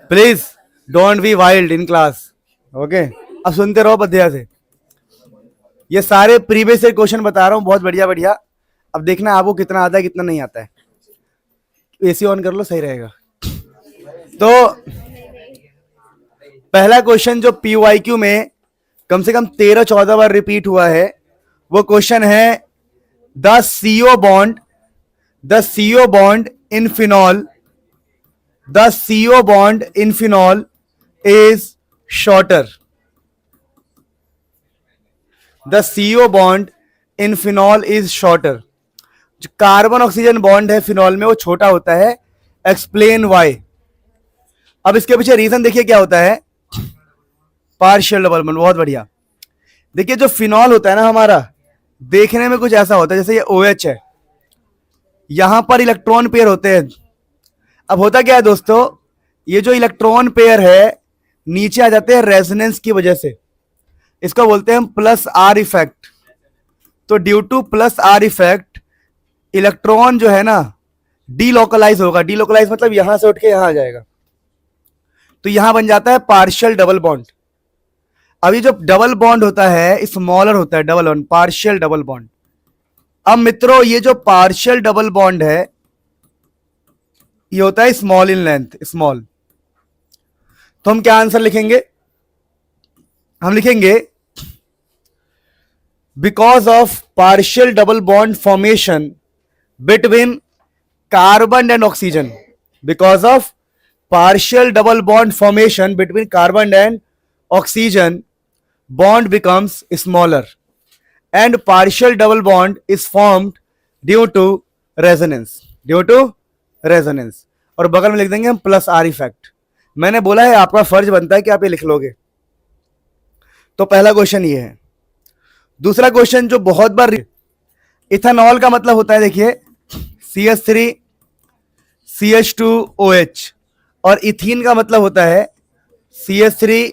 Please don't be wild in class. Okay, अब सुनते रहो बधिया से। ये सारे प्रीवियस ईयर क्वेश्चन बता रहा हूँ, बहुत बढ़िया बढ़िया। अब देखना आपको कितना आता है कितना नहीं आता है। एसी ऑन कर लो, सही रहेगा। तो पहला क्वेश्चन जो पीवाईक्यू में कम से कम 13-14 बार रिपीट हुआ है, वो क्वेश्चन है the CO bond in phenol, the CO bond in phenol is shorter. The CO bond in phenol is shorter. जो कार्बन ऑक्सीजन बॉन्ड है फिनॉल में वो छोटा होता है। Explain why. अब इसके पीछे रीजन देखिए क्या होता है। पार्शियल डबल बॉन्ड, बहुत बढ़िया। देखिए जो फिनॉल होता है ना हमारा, देखने में कुछ ऐसा होता है जैसे ये OH है, यहां पर इलेक्ट्रॉन पेयर होते हैं। अब होता क्या है दोस्तों, ये जो इलेक्ट्रॉन पेयर है नीचे आ जाते हैं रेजोनेंस की वजह से। इसको बोलते हैं हम प्लस आर इफेक्ट। तो due to plus R effect electron जो है ना डीलोकलाइज होगा। डीलोकलाइज मतलब यहां से उठ के यहां आ जाएगा, तो यहां बन जाता है पार्शियल डबल बॉन्ड। अभी जो डबल बॉन्ड होता है स्मॉलर होता है, double bond, partial double bond. अब मित्रों ये जो पार्शियल डबल बॉन्ड है ये होता है स्मॉल इन लेंथ, स्मॉल। तो हम क्या आंसर लिखेंगे, हम लिखेंगे because of partial double bond formation between carbon and oxygen, because of partial double bond formation between carbon and oxygen, bond becomes smaller and partial double bond is formed due to resonance, due to resonance। और बगल में लिख देंगे हम plus R effect. मैंने बोला है आपका फर्ज बनता है कि आप ये लिख लोगे। तो पहला क्वेश्चन ये है। दूसरा क्वेश्चन जो बहुत बार, इथेनॉल का मतलब होता है देखिए CH3 CH2OH, और इथीन का मतलब होता है CH2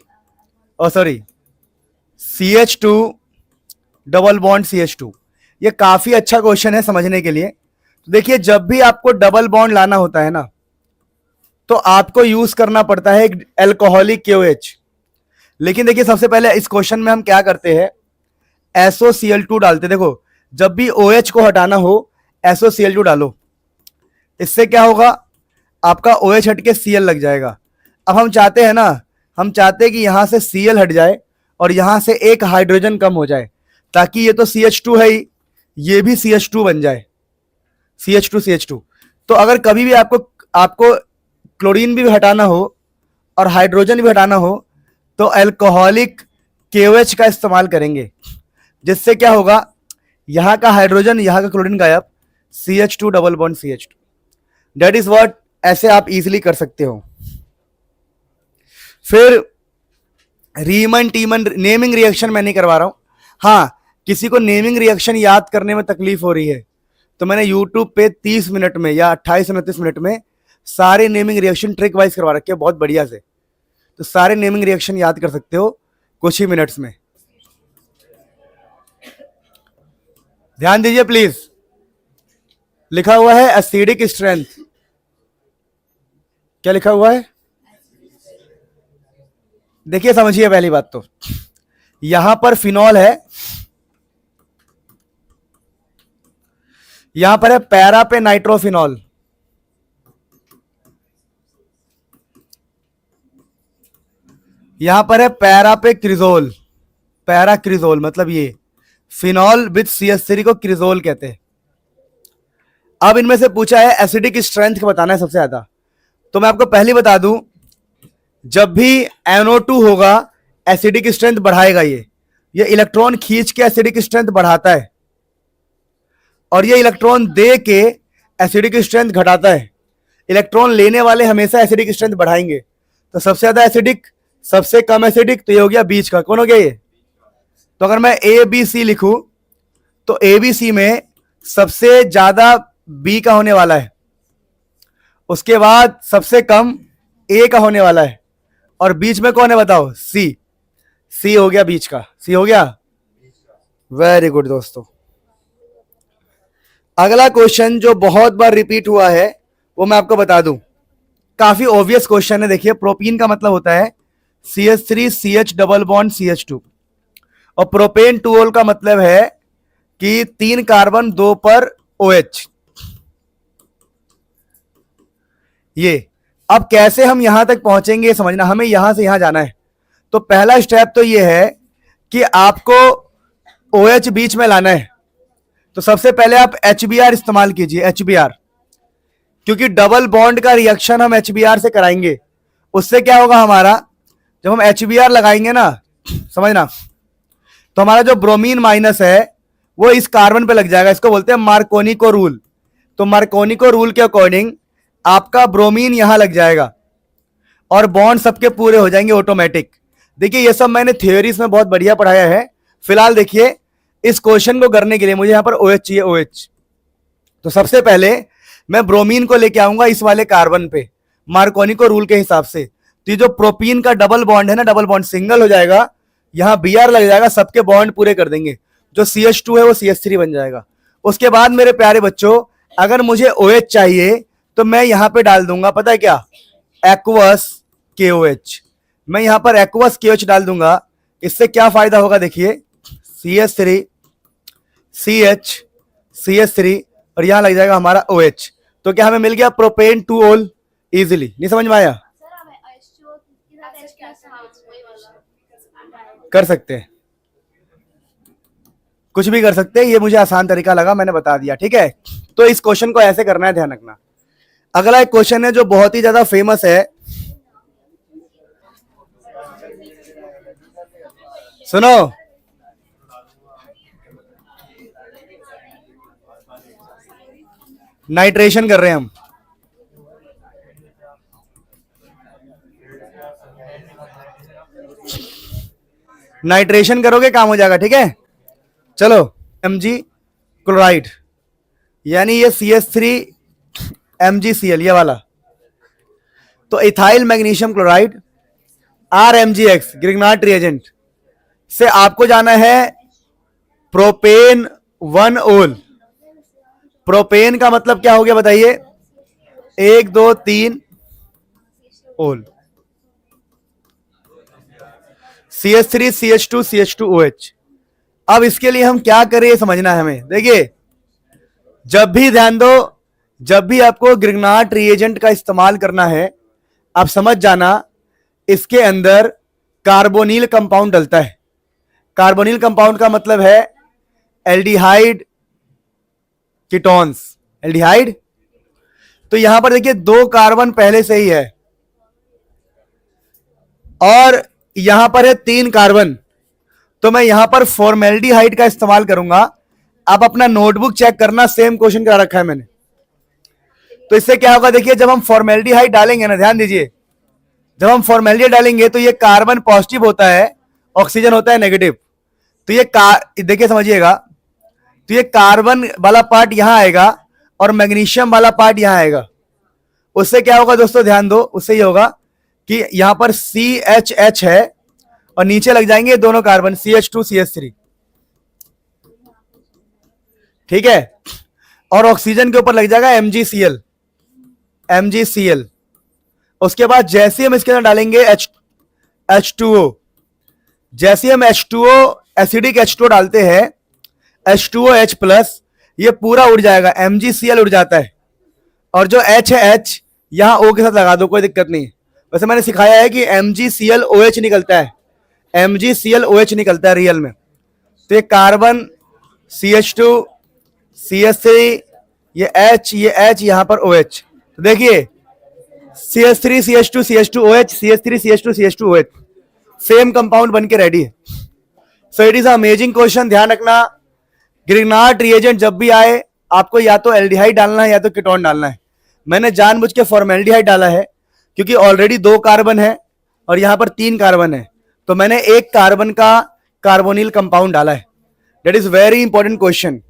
डबल बॉन्ड CH2। ये काफी अच्छा क्वेश्चन है समझने के लिए। तो देखिए जब भी आपको डबल बॉन्ड लाना होता है ना, तो आपको यूज करना पड़ता है एक एल्कोहलिक KOH। लेकिन देखिए सबसे पहले इस क्वेश्चन में हम क्या करते हैं, SOCl2 डालते। देखो जब भी OH को हटाना हो SOCl2 डालो, इससे क्या होगा, आपका OH हट के Cl लग जाएगा। अब हम चाहते हैं ना, हम चाहते हैं कि यहां से Cl हट जाए और यहां से एक हाइड्रोजन कम हो जाए, ताकि ये तो CH2 है ही, ये भी CH2 बन जाए, CH2। तो अगर कभी भी आपको क्लोरीन भी हटाना हो और हाइड्रोजन भी हटाना हो तो अल्कोहलिक KOH का इस्तेमाल करेंगे, जिससे क्या होगा, यहां का हाइड्रोजन यहां का क्लोरीन गायब, CH2 double bond CH2। That is what, ऐसे आप इजीली कर सकते हो। फिर रीमन टीमन नेमिंग रिएक्शन मैं नहीं करवा रहा हूं। हाँ, किसी को नेमिंग रिएक्शन याद करने में तकलीफ हो रही है तो मैंने यूट्यूब पे 30 मिनट में या 28-29 मिनट में सारे नेमिंग रिएक्शन ट्रिक वाइज करवा रखे हैं बहुत बढ़िया से। तो सारे नेमिंग रिएक्शन याद कर सकते हो कुछ ही मिनट्स में। ध्यान दीजिए प्लीज। लिखा हुआ है एसिडिक स्ट्रेंथ, क्या लिखा हुआ है देखिए, समझिए। पहली बात तो यहां पर फिनॉल है, यहां पर है पैरा पे नाइट्रोफिनॉल, यहां पर है पैरा पे क्रिजोल। पैरा क्रिजोल मतलब ये फिनॉल विद CH3 को क्रिजोल कहते हैं। अब इनमें से पूछा है एसिडिक स्ट्रेंथ बताना है सबसे ज्यादा। तो मैं आपको पहले बता दूं, जब भी NO2 होगा एसिडिक स्ट्रेंथ बढ़ाएगा। ये इलेक्ट्रॉन खींच के एसिडिक स्ट्रेंथ बढ़ाता है और ये इलेक्ट्रॉन दे के एसिडिक स्ट्रेंथ घटाता है। इलेक्ट्रॉन लेने वाले हमेशा एसिडिक स्ट्रेंथ बढ़ाएंगे। तो सबसे ज्यादा एसिडिक, सबसे कम एसिडिक, तो ये हो गया बीच का। कौन हो गया ये? तो अगर मैं ABC लिखूं तो ABC में सबसे ज्यादा B का होने वाला है, उसके बाद सबसे कम A का होने वाला है, और बीच में कौन है बताओ? C हो गया बीच का, C हो गया। वेरी गुड दोस्तों। अगला क्वेश्चन जो बहुत बार रिपीट हुआ है वो मैं आपको बता दूं। काफी ऑब्वियस क्वेश्चन है। देखिए प्रोपीन का मतलब होता है CH3 CH double bond CH2, और प्रोपेन टूओल का मतलब है कि 3 कार्बन 2 पर OH। ये अब कैसे हम यहां तक पहुंचेंगे समझना, हमें यहां से यहां जाना है। तो पहला स्टेप तो ये है कि आपको OH बीच में लाना है। तो सबसे पहले आप HBr इस्तेमाल कीजिए, HBr, क्योंकि डबल बॉन्ड का रिएक्शन हम HBr से कराएंगे। उससे क्या होगा हमारा, जब हम HBr लगाएंगे ना, समझना, तो हमारा जो ब्रोमीन माइनस है वो इस कार्बन पे लग जाएगा। इसको बोलते हैं मार्कोनिको रूल। तो मार्कोनिको रूल के अकॉर्डिंग आपका ब्रोमीन यहां लग जाएगा और बॉन्ड सबके पूरे हो जाएंगे ऑटोमेटिक। देखिए ये सब मैंने थ्योरीज में बहुत बढ़िया पढ़ाया है। फिलहाल देखिए इस क्वेश्चन को करने के लिए मुझे यहां पर OH चाहिए, OH। तो सबसे पहले मैं ब्रोमीन को लेके आऊंगा इस वाले कार्बन पे मार्कोनिको रूल के हिसाब से। तो ये जो प्रोपीन का डबल बॉन्ड है ना, डबल बॉन्ड सिंगल हो जाएगा, यहां Br लग जाएगा, सबके बॉन्ड पूरे कर देंगे। जो CH2 है वो CH3 बन जाएगा। उसके बाद मेरे प्यारे बच्चों, अगर मुझे OH चाहिए तो मैं यहां पे डाल दूंगा, पता है क्या, एक्वस KOH। मैं यहां पर एक्वस KOH डाल दूंगा। इससे क्या फायदा होगा, देखिए CH3 CH CH3 और यहां लग जाएगा हमारा OH। तो क्या हमें मिल गया प्रोपेन टू ओल इजिली। नहीं समझ में आया? कर सकते हैं, कुछ भी कर सकते हैं, ये मुझे आसान तरीका लगा, मैंने बता दिया, ठीक है। तो इस क्वेश्चन को ऐसे करना है, ध्यान रखना। अगला एक क्वेश्चन है जो बहुत ही ज्यादा फेमस है, सुनो। नाइट्रेशन कर रहे हैं हम। नाइट्रेशन करोगे काम हो जाएगा, ठीक है। चलो Mg क्लोराइड, यानी ये CH3 MgCl ये वाला। तो ethyl magnesium chloride RMgX Grignard reagent से आपको जाना है प्रोपेन 1 ओल। प्रोपेन का मतलब क्या हो गया बताइए, 1 2 3 ओल, CH3 CH2 CH2 OH। अब इसके लिए हम क्या करें ये समझना है हमें। देखिए जब भी, ध्यान दो, जब भी आपको ग्रिग्नार्ड रिएजेंट का इस्तेमाल करना है, आप समझ जाना इसके अंदर कार्बोनिल कंपाउंड डलता है। कार्बोनिल कंपाउंड का मतलब है एल्डिहाइड कीटोन्स, एल्डिहाइड। तो यहां पर देखिए 2 कार्बन पहले से ही है और यहां पर है 3 कार्बन। तो मैं यहां पर फॉर्मेल्डिहाइड का इस्तेमाल करूंगा। आप अपना नोटबुक चेक करना, सेम क्वेश्चन करा रखा है मैंने। तो इससे क्या होगा, देखिए जब हम फॉर्मेल्डिहाइड डालेंगे ना, ध्यान दीजिए, जब हम फॉर्मेल्डिहाइड डालेंगे तो ये कार्बन पॉजिटिव होता है, ऑक्सीजन होता है नेगेटिव। तो ये देखिए समझिएगा, तो ये कार्बन वाला पार्ट यहां आएगा और मैग्नीशियम वाला पार्ट यहां आएगा। उससे क्या होगा दोस्तों, ध्यान दो, उससे ये होगा कि यहां पर CHH है और नीचे लग जाएंगे दोनों कार्बन CH2 CH3, ठीक है। और ऑक्सीजन के ऊपर लग जाएगा MgCl, MgCl। उसके बाद जैसे ही हम इसके अंदर डालेंगे H2O, जैसे हम H2O एसिडिक H2O डालते हैं, H2OH प्लस, ये पूरा उड़ जाएगा, MgCl उड़ जाता है। और जो H है, H यहां O के साथ लगा दो, कोई दिक्कत नहीं। वैसे मैंने सिखाया है कि MgClOH निकलता है, MgClOH निकलता है रियल में। तो ये कार्बन CH2 CH3, ये H, ये H, यहां पर OH। तो देखिए CH3 CH2 CH2 OH, CH3 CH2 CH2 OH, same compound बन के रेडी है। So it is amazing question. ध्यान रखना, ग्रिग्नार्ड रिएजेंट जब भी आए आपको या तो एल्डिहाइड डालना है या तो कीटोन डालना है। मैंने जानबूझ के फॉर्मेल्डिहाइड डाला है क्योंकि ऑलरेडी 2 कार्बन है और यहां पर 3 कार्बन है, तो मैंने 1 कार्बन का कार्बोनिल कंपाउंड डाला है। That is very important question,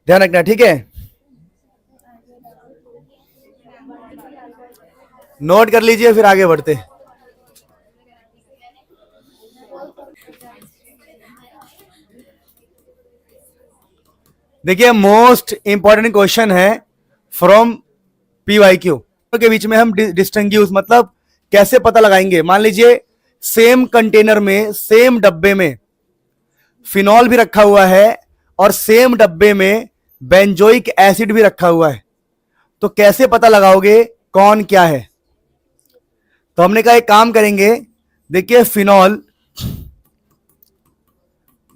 ध्यान रखना, ठीक है। नोट कर लीजिए, फिर आगे बढ़ते। देखिए मोस्ट इंपॉर्टेंट क्वेश्चन है फ्रॉम PYQ। के बीच में हम डिस्टिंग्विश मतलब कैसे पता लगाएंगे। मान लीजिए सेम कंटेनर में, सेम डब्बे में फिनॉल भी रखा हुआ है और सेम डब्बे में बेंजोइक एसिड भी रखा हुआ है, तो कैसे पता लगाओगे कौन क्या है। तो हमने कहा एक काम करेंगे, देखिए फिनॉल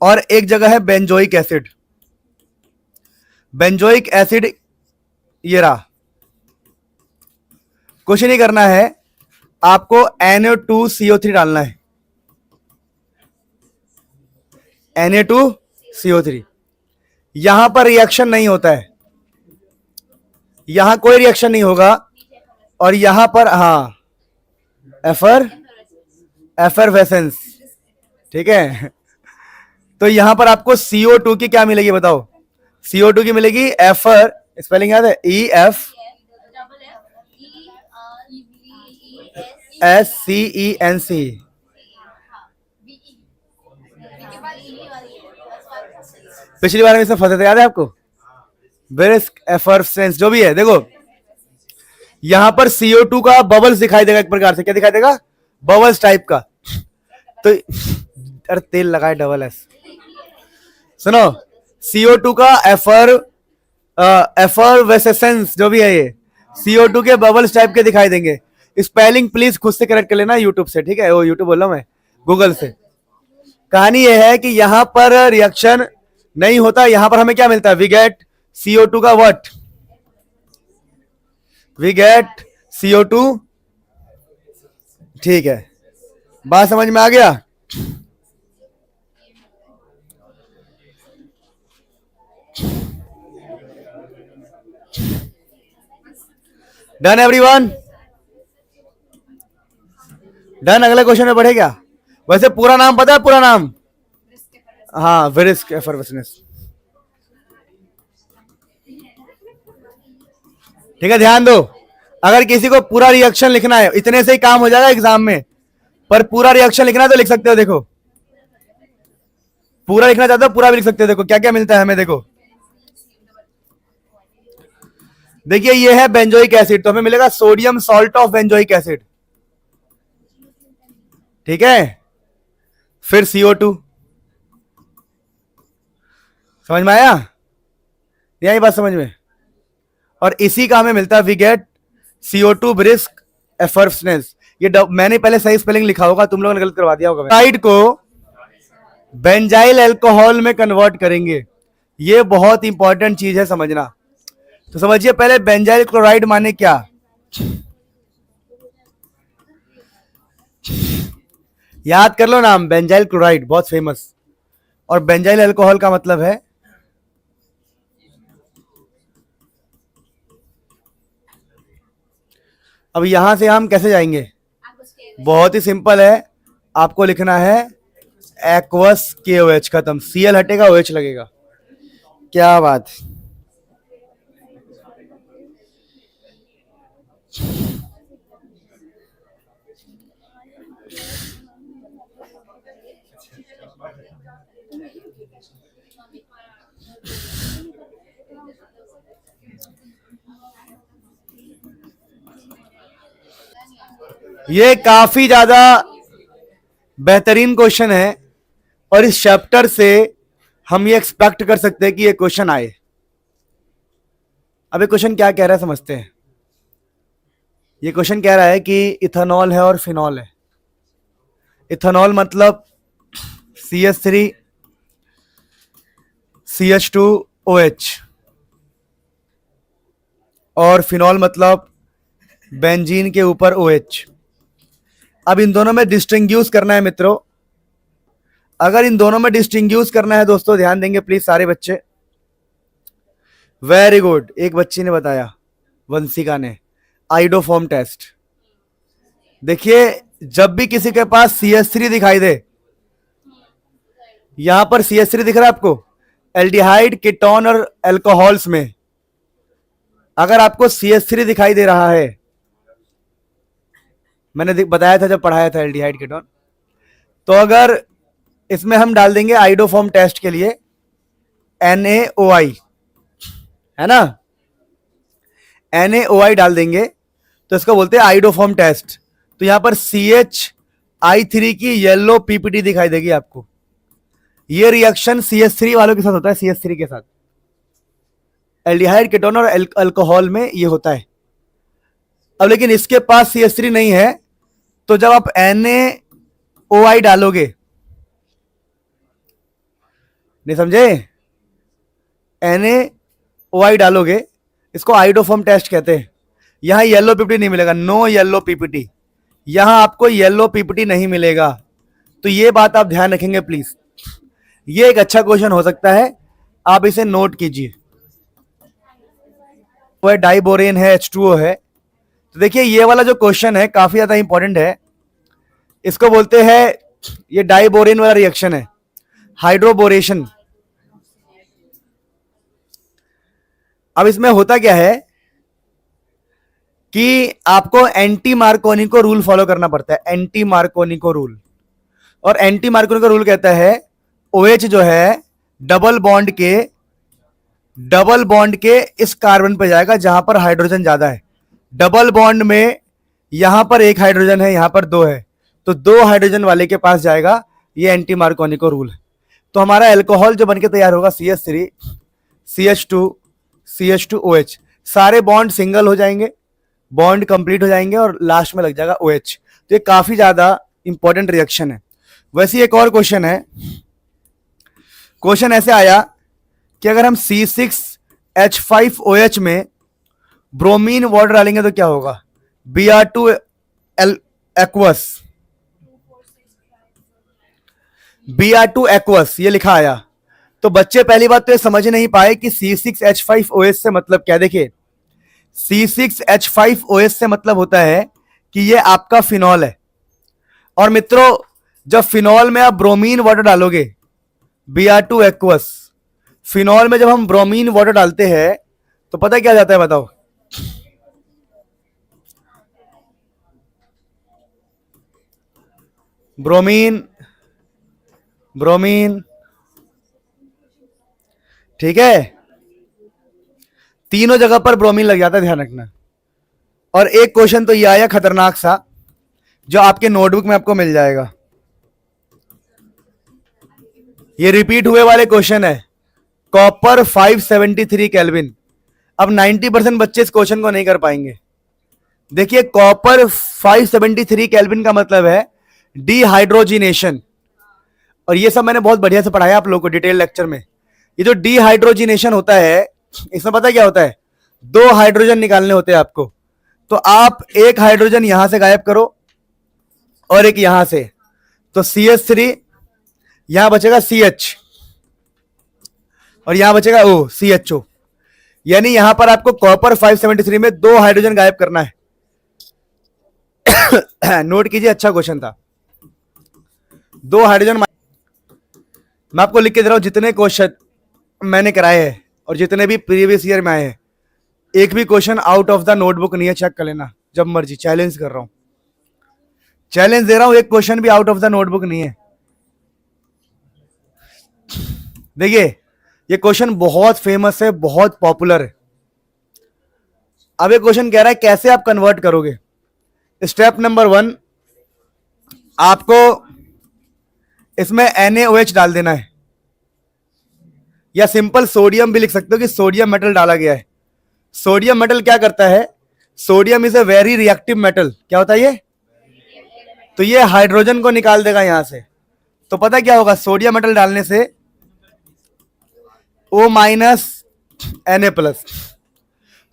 और एक जगह है बेंजोइक एसिड। बेंजोइक एसिड ये रहा। कुछ नहीं करना है, आपको Na2CO3 डालना है। Na2CO3 यहां पर रिएक्शन नहीं होता है, यहां कोई रिएक्शन नहीं होगा, और यहां पर हाँ एफरवेसेंस, ठीक है। तो यहां पर आपको CO2 की क्या मिलेगी बताओ? CO2 की मिलेगी एफर, स्पेलिंग याद है, EFSCENC। पिछली बार में इसमें फंसे थे, याद है आपको? ब्रिस्क एफरसेंस जो भी है, देखो यहां पर CO2 का बबल्स दिखाई देगा एक प्रकार से। क्या दिखाई देगा? बबल्स टाइप का। तो अरे तेल लगाए डबल एस। सुनो, CO2 का एफरवेसेंस जो भी है, ये CO2 के बबल्स टाइप के दिखाई देंगे। स्पेलिंग प्लीज खुद से करेक्ट कर लेना यूट्यूब से, ठीक है? वो यूट्यूब बोल रहा हूं मैं, गूगल से। कहानी यह है कि यहां पर रिएक्शन नहीं होता, यहां पर हमें क्या मिलता है? वी गेट CO2 का व्हाट? वी गेट CO2, ठीक है। बात समझ में आ गया? Done everyone? डन? अगले क्वेश्चन में बढ़े क्या? वैसे पूरा नाम पता है? पूरा नाम हाँ, ब्रिस्क एफरवेसेंस, ठीक है। ध्यान दो, अगर किसी को पूरा रिएक्शन लिखना है, इतने से ही काम हो जाएगा एग्जाम में, पर पूरा रिएक्शन लिखना है तो लिख सकते हो। देखो पूरा लिखना चाहते हो पूरा भी लिख सकते हो। देखो क्या क्या मिलता है हमें, देखो देखिए ये है बेंजोइक एसिड, तो हमें मिलेगा sodium salt of benzoic acid, ठीक है। फिर CO2, समझ में आया? नहीं आई बात समझ में? और इसी का हमें मिलता है we get CO2 brisk effervescence. ये मैंने पहले सही स्पेलिंग लिखा होगा, तुम लोगों ने गलत करवा दिया होगा। साइड को बेंजाइल अल्कोहल में कन्वर्ट करेंगे, ये बहुत इंपॉर्टेंट चीज है समझना। तो समझिए पहले बेंजाइल क्लोराइड माने क्या? याद कर लो नाम, बेंजाइल क्लोराइड बहुत फेमस। और बेंजाइल अल्कोहल का मतलब है अब यहां से हम कैसे जाएंगे? बहुत ही सिंपल है, आपको लिखना है एक्वस KOH, खत्म। Cl हटेगा, OH लगेगा। क्या बात। ये काफी ज्यादा बेहतरीन क्वेश्चन है, और इस चैप्टर से हम ये एक्सपेक्ट कर सकते हैं कि ये क्वेश्चन आए। अब ये क्वेश्चन क्या कह रहा है समझते हैं। ये क्वेश्चन कह रहा है कि इथेनॉल है और फिनॉल है। इथेनॉल मतलब CH3 CH2OH, और फिनॉल मतलब बेंजीन के ऊपर OH। अब इन दोनों में डिस्टिंग्विश करना है मित्रों। अगर इन दोनों में डिस्टिंग्विश करना है दोस्तों, ध्यान देंगे प्लीज सारे बच्चे। वेरी गुड, एक बच्ची ने बताया, वंशिका ने, आइडोफॉर्म टेस्ट। देखिए जब भी किसी के पास CH3 दिखाई दे, यहां पर CH3 दिख रहा है आपको, एल्डिहाइड, कीटोन और अल्कोहल्स में अगर आपको CH3 दिखाई दे रहा है, मैंने बताया था जब पढ़ाया था एल्डिहाइड कीटोन, तो अगर इसमें हम डाल देंगे आइडोफॉर्म टेस्ट के लिए NaOI, है ना, NaOI डाल देंगे, तो इसको बोलते हैं आइडोफॉर्म टेस्ट। तो यहां पर CH3 की येलो पीपीटी दिखाई देगी आपको। ये रिएक्शन CH3 वालों के साथ होता है, CH3 के साथ। एल्डिहाइड, कीटोन और अल्कोहल में ये होता है। अब लेकिन इसके पास CH3 नहीं है, तो जब आप NaOI डालोगे, नहीं समझे, NaOI डालोगे, इसको आइडोफॉर्म टेस्ट कहते हैं। यहां येलो पीपीटी नहीं मिलेगा, नो येलो पीपीटी, यहां आपको येलो पीपीटी नहीं मिलेगा। तो ये बात आप ध्यान रखेंगे प्लीज। ये एक अच्छा क्वेश्चन हो सकता है, आप इसे नोट कीजिए। वो डाइबोरेन है, H2O है। तो देखिए ये वाला जो क्वेश्चन है काफी ज्यादा इंपॉर्टेंट है। इसको बोलते हैं, ये डाइबोरेन वाला रिएक्शन है, हाइड्रोबोरेशन। अब इसमें होता क्या है कि आपको एंटी मार्कोनिको रूल फॉलो करना पड़ता है, एंटी मार्कोनिको रूल। और एंटी मार्कोनिको रूल कहता है OH जो है डबल बॉन्ड के इस कार्बन पे जाएगा जहां पर हाइड्रोजन ज्यादा है। डबल बॉन्ड में यहां पर एक हाइड्रोजन है, यहां पर दो है, तो दो हाइड्रोजन वाले के पास जाएगा। ये एंटी मार्कोनिको रूल है। तो हमारा अल्कोहल जो बनके तैयार होगा CH3, CH2, CH2OH, सारे बॉन्ड सिंगल हो जाएंगे, बॉन्ड कंप्लीट हो जाएंगे और लास्ट में लग जाएगा OH। तो ये काफी ज्यादा इंपॉर्टेंट रिएक्शन है। वैसे एक और क्वेश्चन है, क्वेश्चन ऐसे आया कि अगर हम C6H5OH में ब्रोमीन वाटर डालेंगे तो क्या होगा, Br2 एक्वस, Br2 एक्वस ये लिखा आया। तो बच्चे पहली बात तो ये समझ नहीं पाए कि C6H5OH से मतलब क्या। देखिए C6H5OH से मतलब होता है कि ये आपका फिनॉल है। और मित्रों जब फिनॉल में आप ब्रोमीन वाटर डालोगे, Br2 एक्वस, फिनॉल में जब हम ब्रोमीन वाटर डालते हैं तो पता क्या जाता है, बताओ। ब्रोमीन, ठीक है, तीनों जगह पर ब्रोमीन लग जाता है, ध्यान रखना। और एक क्वेश्चन तो ये आया खतरनाक सा, जो आपके नोटबुक में आपको मिल जाएगा। ये रिपीट हुए वाले क्वेश्चन है, कॉपर 573 केल्विन। अब 90% बच्चे इस क्वेश्चन को नहीं कर पाएंगे। देखिए कॉपर 573 केल्विन का मतलब है डिहाइड्रोजिनेशन। और ये सब मैंने बहुत बढ़िया से पढ़ाया आप लोगों को डिटेल लेक्चर में। ये जो डिहाइड्रोजिनेशन होता है, इसमें पता क्या होता है, दो हाइड्रोजन निकालने होते हैं आपको। तो आप एक हाइड्रोजन यहां से गायब करो और एक यहां से, तो CH3, यहां बचेगा CH और यहां बचेगा CHO। यानी यहां पर आपको कॉपर 573 में दो हाइड्रोजन गायब करना है। नोट कीजिए, अच्छा क्वेश्चन था। दो हाइड्रोजन, मैं आपको लिख के दे रहा हूं जितने क्वेश्चन मैंने कराए हैं और जितने भी प्रीवियस ईयर में आए हैं, एक भी question out of the notebook नहीं है, चेक कर लेना जब मर्जी। चैलेंज कर रहा हूं, चैलेंज दे रहा हूं, एक क्वेश्चन भी आउट ऑफ द नोटबुक नहीं है। देखिए ये क्वेश्चन बहुत फेमस है, बहुत पॉपुलर है। अब ये क्वेश्चन कह रहा है कैसे आप कन्वर्ट करोगे। स्टेप नंबर 1, आपको इसमें NaOH डाल देना है, या सिंपल सोडियम भी लिख सकते हो कि सोडियम मेटल डाला गया है। सोडियम मेटल क्या करता है, sodium is a very reactive metal. क्या होता है ये, तो ये हाइड्रोजन को निकाल देगा यहां से। तो पता क्या होगा, सोडियम मेटल डालने से O- Na+।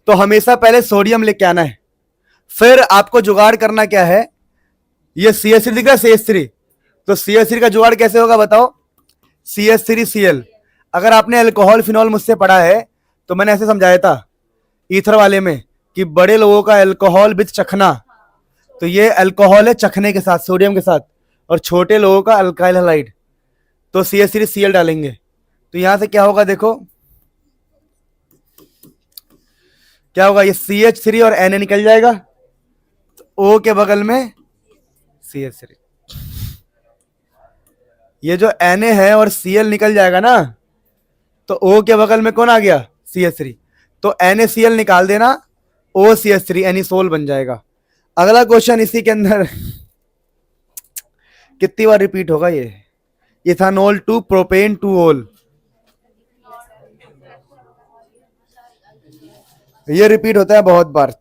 तो हमेशा पहले सोडियम लेके आना है, फिर आपको जुगाड़ करना क्या है, ये CH3 दिख रहा है, CH3, तो CH3 का जुगाड़ कैसे होगा बताओ, CH3Cl। अगर आपने अल्कोहल फिनॉल मुझसे पढ़ा है तो मैंने ऐसे समझाया था ईथर वाले में कि बड़े लोगों का अल्कोहल विद चखना, तो ये अल्कोहल है चखने के साथ, सोडियम के साथ, और छोटे लोगों का अल्काइल हैलाइड, तो CH3Cl डालेंगे। तो यहां से क्या होगा, देखो क्या होगा, ये CH3 और Na निकल जाएगा, तो O के बगल में CH3, ये जो Na है और Cl निकल जाएगा ना, तो O के बगल में कौन आ गया, CH3, तो NaCl निकाल देना, OCH3 एनिसोल बन जाएगा। अगला क्वेश्चन इसी के अंदर कितनी बार रिपीट होगा ये, इथानॉल टू प्रोपेन टू ओल, ये रिपीट होता है बहुत बार।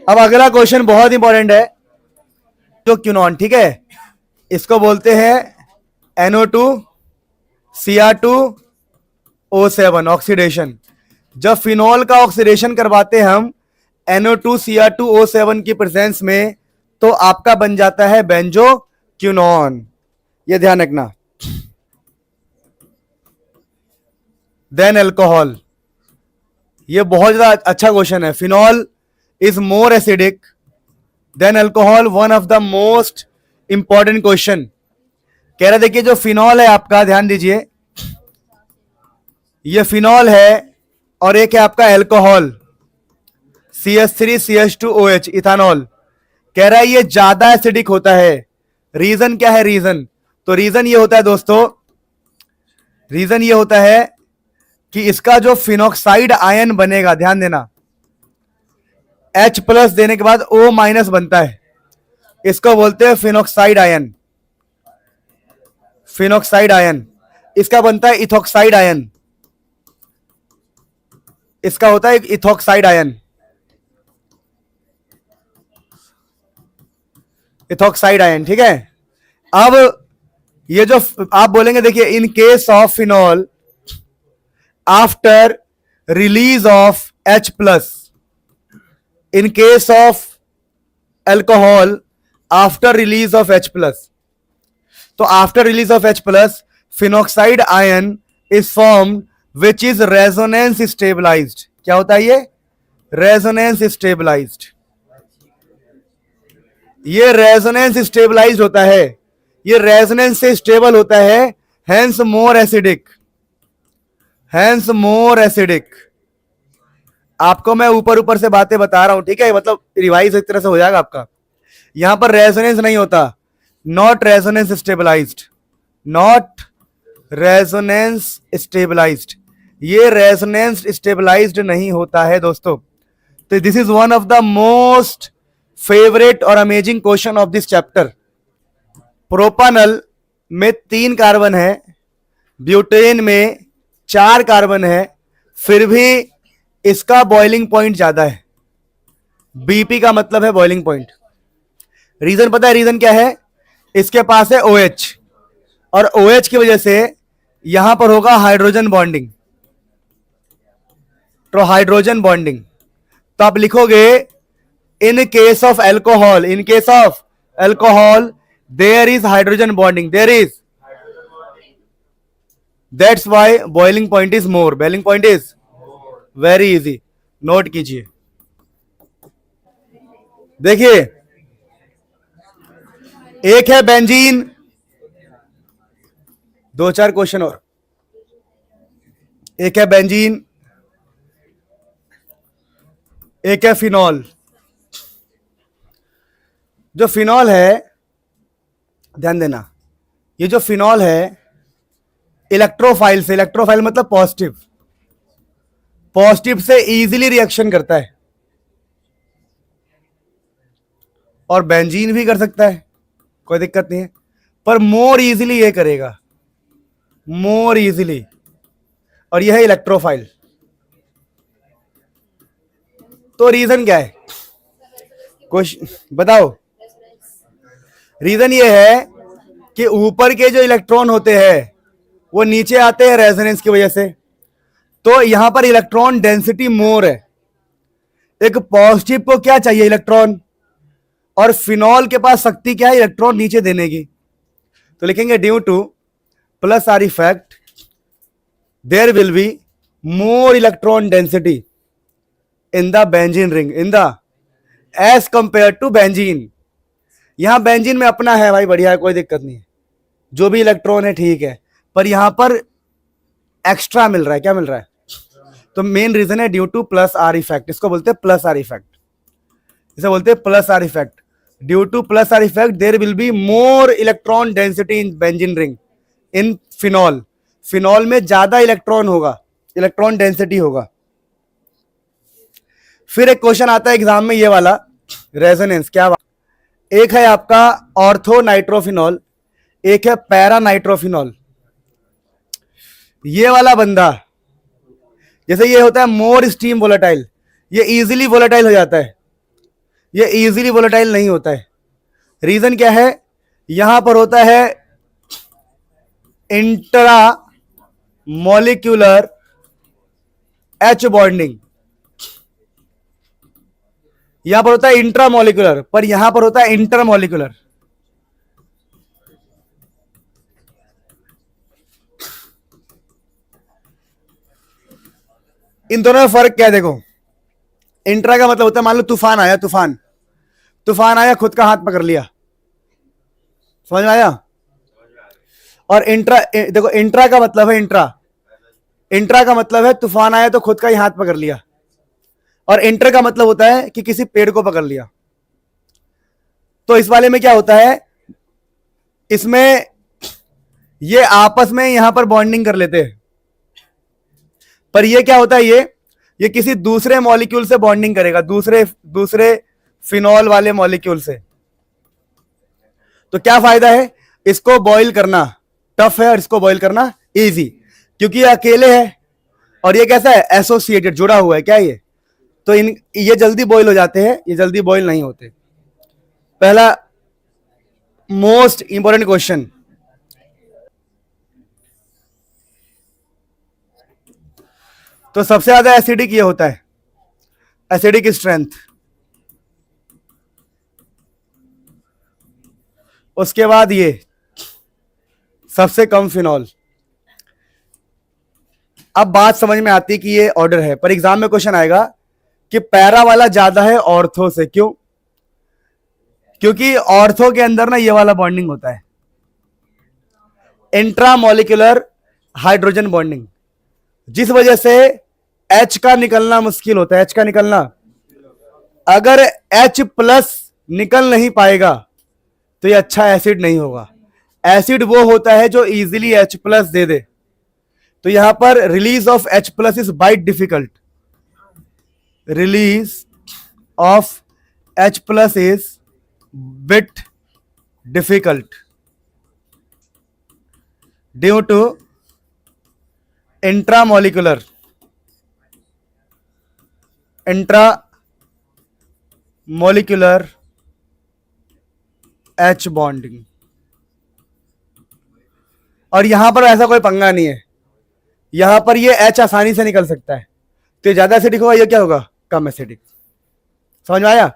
अब अगला क्वेश्चन बहुत इंपॉर्टेंट है, जो क्यूनॉन, ठीक है, इसको बोलते हैं NO2 Cr2O7 ऑक्सीडेशन। जब फिनॉल का ऑक्सीडेशन करवाते हम NO2 Cr2O7 की प्रेजेंस में, तो आपका बन जाता है बेंजो क्यूनॉन, ये ध्यान रखना। देन अल्कोहल, ये बहुत ज्यादा अच्छा क्वेश्चन है। Phenol is more acidic then alcohol, one of the most important question. कह रहे देखिए जो फिनॉल है आपका, ध्यान दीजिए, ये फिनॉल है और एक है आपका अल्कोहल CH3CH2OH इथानॉल। कह रहा है ये ज्यादा एसिडिक होता है। रीजन क्या है? रीजन तो रीजन ये होता है दोस्तों, रीजन ये होता है कि इसका जो फिनॉक्साइड आयन बनेगा, ध्यान देना, H प्लस देने के बाद O माइनस बनता है, इसको बोलते हैं फिनॉक्साइड आयन। फिनॉक्साइड आयन इसका बनता है इथॉक्साइड आयन, इसका होता है इथॉक्साइड आयन, इथॉक्साइड आयन, ठीक है। अब ये जो आप बोलेंगे, देखिए, इन case of phenol after release of H plus, in case of alcohol after release of H plus, तो after release of H plus phenoxide ion is formed which is resonance stabilized। क्या होता है ये? resonance stabilized। ये resonance stabilized होता है, ये resonance से stable होता है, hence more acidic, hence more acidic। आपको मैं ऊपर ऊपर से बातें बता रहा हूं, ठीक है, मतलब रिवाइज एक तरह से हो जाएगा आपका। यहां पर रेजोनेंस नहीं होता, not resonance stabilized, not resonance stabilized, ये रेजोनेंस स्टेबलाइज्ड नहीं होता है दोस्तों। तो this is one of the most favourite और amazing question of this chapter. Propanal में 3 कार्बन है, ब्यूटेन में 4 कार्बन है, फिर भी इसका बॉइलिंग पॉइंट ज्यादा है। BP का मतलब है बॉइलिंग पॉइंट। रीजन पता है? रीजन क्या है? इसके पास है OH, और OH की वजह से यहां पर होगा हाइड्रोजन बॉन्डिंग, तो हाइड्रोजन बॉन्डिंग। तो आप लिखोगे in case of alcohol, in case of alcohol there is hydrogen bonding, there is, that's why boiling point is more, boiling point is very easy. Note कीजिए, देखिए, एक है बेंजीन, 2-4 क्वेश्चन और, एक है बेंजीन, एक है फिनॉल। जो फिनॉल है, ध्यान देना, ये जो फिनॉल है इलेक्ट्रोफाइल से, इलेक्ट्रोफाइल मतलब पॉजिटिव, पॉजिटिव से इजीली रिएक्शन करता है, और बेंजीन भी कर सकता है, कोई दिक्कत नहीं है, पर मोर इजीली ये करेगा, मोर इजीली, और यह है इलेक्ट्रोफाइल। तो रीजन क्या है? क्वेश्चन बताओ। रीजन ये है कि ऊपर के जो इलेक्ट्रॉन होते हैं वो नीचे आते हैं रेजोनेंस की वजह से, तो यहां पर इलेक्ट्रॉन डेंसिटी मोर है। एक पॉजिटिव को क्या चाहिए? इलेक्ट्रॉन, और फिनॉल के पास शक्ति क्या है? इलेक्ट्रॉन नीचे देने की। तो लिखेंगे due to plus R effect there will be more electron density in the benzene ring, in the as compare to benzene. यहां बेंजीन में अपना है भाई, बढ़िया है, कोई दिक्कत नहीं है, जो भी इलेक्ट्रॉन है ठीक है, पर यहां पर एक्स्ट्रा मिल रहा है। क्या मिल रहा है? तो मेन रीजन है due to plus R effect, इसको बोलते हैं प्लस आर इफेक्ट, इसे बोलते हैं plus R effect. Due to plus R effect there will be more electron density in benzene ring, in phenol, phenol में ज्यादा इलेक्ट्रॉन होगा, इलेक्ट्रॉन डेंसिटी होगा। फिर एक क्वेश्चन आता है एग्जाम में ये वाला, रेजोनेंस क्या एक है आपका ऑर्थो नाइट्रोफिनॉल, एक है पैरा नाइट्रोफिनॉल। ये वाला बंदा, जैसे ये होता है मोर स्टीम वोलेटाइल, ये इजीली वोलेटाइल हो जाता है, ये इजीली वोलेटाइल नहीं होता है। रीजन क्या है, यहां पर होता है इंट्रा मॉलिक्यूलर एच बॉन्डिंग, यहां पर होता है इंट्रा मॉलिक्यूलर, पर यहां पर होता है इंटर मॉलिक्यूलर। इन दोनों में फर्क क्या है देखो, इंट्रा का मतलब होता है मान लो तूफान आया, तूफान आया खुद का हाथ पकड़ लिया, समझ में आया। और इंट्रा देखो, इंट्रा का मतलब है इंट्रा का मतलब है तूफान आया तो खुद का ही हाथ पकड़ लिया, और इंटर का मतलब होता है कि किसी पेड़ को पकड़ लिया। तो इस वाले में क्या होता है, इसमें ये आपस में यहां पर बॉन्डिंग कर लेते हैं, पर ये क्या होता है, ये किसी दूसरे मॉलिक्यूल से बॉन्डिंग करेगा, दूसरे फिनॉल वाले मॉलिक्यूल से। तो क्या फायदा है, इसको बॉईल करना टफ है और इसको बॉईल करना इजी, क्योंकि ये अकेले है और ये कैसा है, एसोसिएटेड, जुड़ा हुआ है क्या ये, तो ये जल्दी बॉईल हो जाते हैं, ये जल्दी बॉईल नहीं होते। पहला मोस्ट इंपॉर्टेंट क्वेश्चन, तो सबसे ज्यादा एसिडिक ये होता है, एसिडिक स्ट्रेंथ। उसके बाद ये सबसे कम फिनॉल। अब बात समझ में आती है कि ये ऑर्डर है, पर एग्जाम में क्वेश्चन आएगा कि पैरा वाला ज्यादा है ऑर्थो से, क्यों, क्योंकि ऑर्थो के अंदर ना ये वाला बॉन्डिंग होता है, इंट्रामोलिकुलर हाइड्रोजन बॉन्डिंग, जिस वजह से H का निकलना मुश्किल होता है, H का निकलना। अगर H प्लस निकल नहीं पाएगा तो ये अच्छा एसिड नहीं होगा। एसिड वो होता है जो इजीली H प्लस दे दे, तो यहां पर release of H plus is bit difficult, release of H plus is bit difficult due to intramolecular H bonding. और यहां पर ऐसा कोई पंगा नहीं है, यहां पर ये H आसानी से निकल सकता है, तो ये ज्यादा एसिडिक होगा, ये क्या होगा, कम एसिडिक। समझ में आया।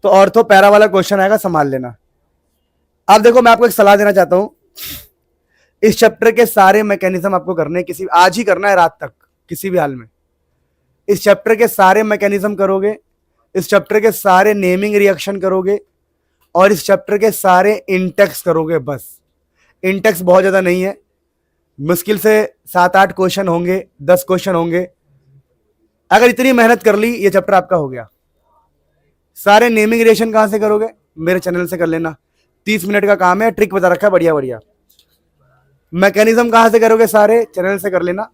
तो ऑर्थो पैरा वाला क्वेश्चन आएगा, संभाल लेना। अब देखो मैं आपको एक सलाह देना चाहता हूं, इस चैप्टर के सारे मैकेनिज्म आपको करने, किसी आज ही करना है रात तक, किसी भी हाल में इस चैप्टर के सारे मैकेनिज्म करोगे, इस चैप्टर के सारे नेमिंग रिएक्शन करोगे, और इस चैप्टर के सारे इंटेक्स करोगे। बस इंटेक्स बहुत ज्यादा नहीं है, मुश्किल से 7-8 क्वेश्चन होंगे, 10 क्वेश्चन होंगे। अगर इतनी मेहनत कर ली, ये चैप्टर आपका हो गया। सारे नेमिंग रिएक्शन कहां से करोगे, मेरे चैनल से कर लेना, 30 मिनट का काम है, ट्रिक बता रखा है बढ़िया बढ़िया। मैकेनिज्म कहां से करोगे, सारे चैनल से कर लेना।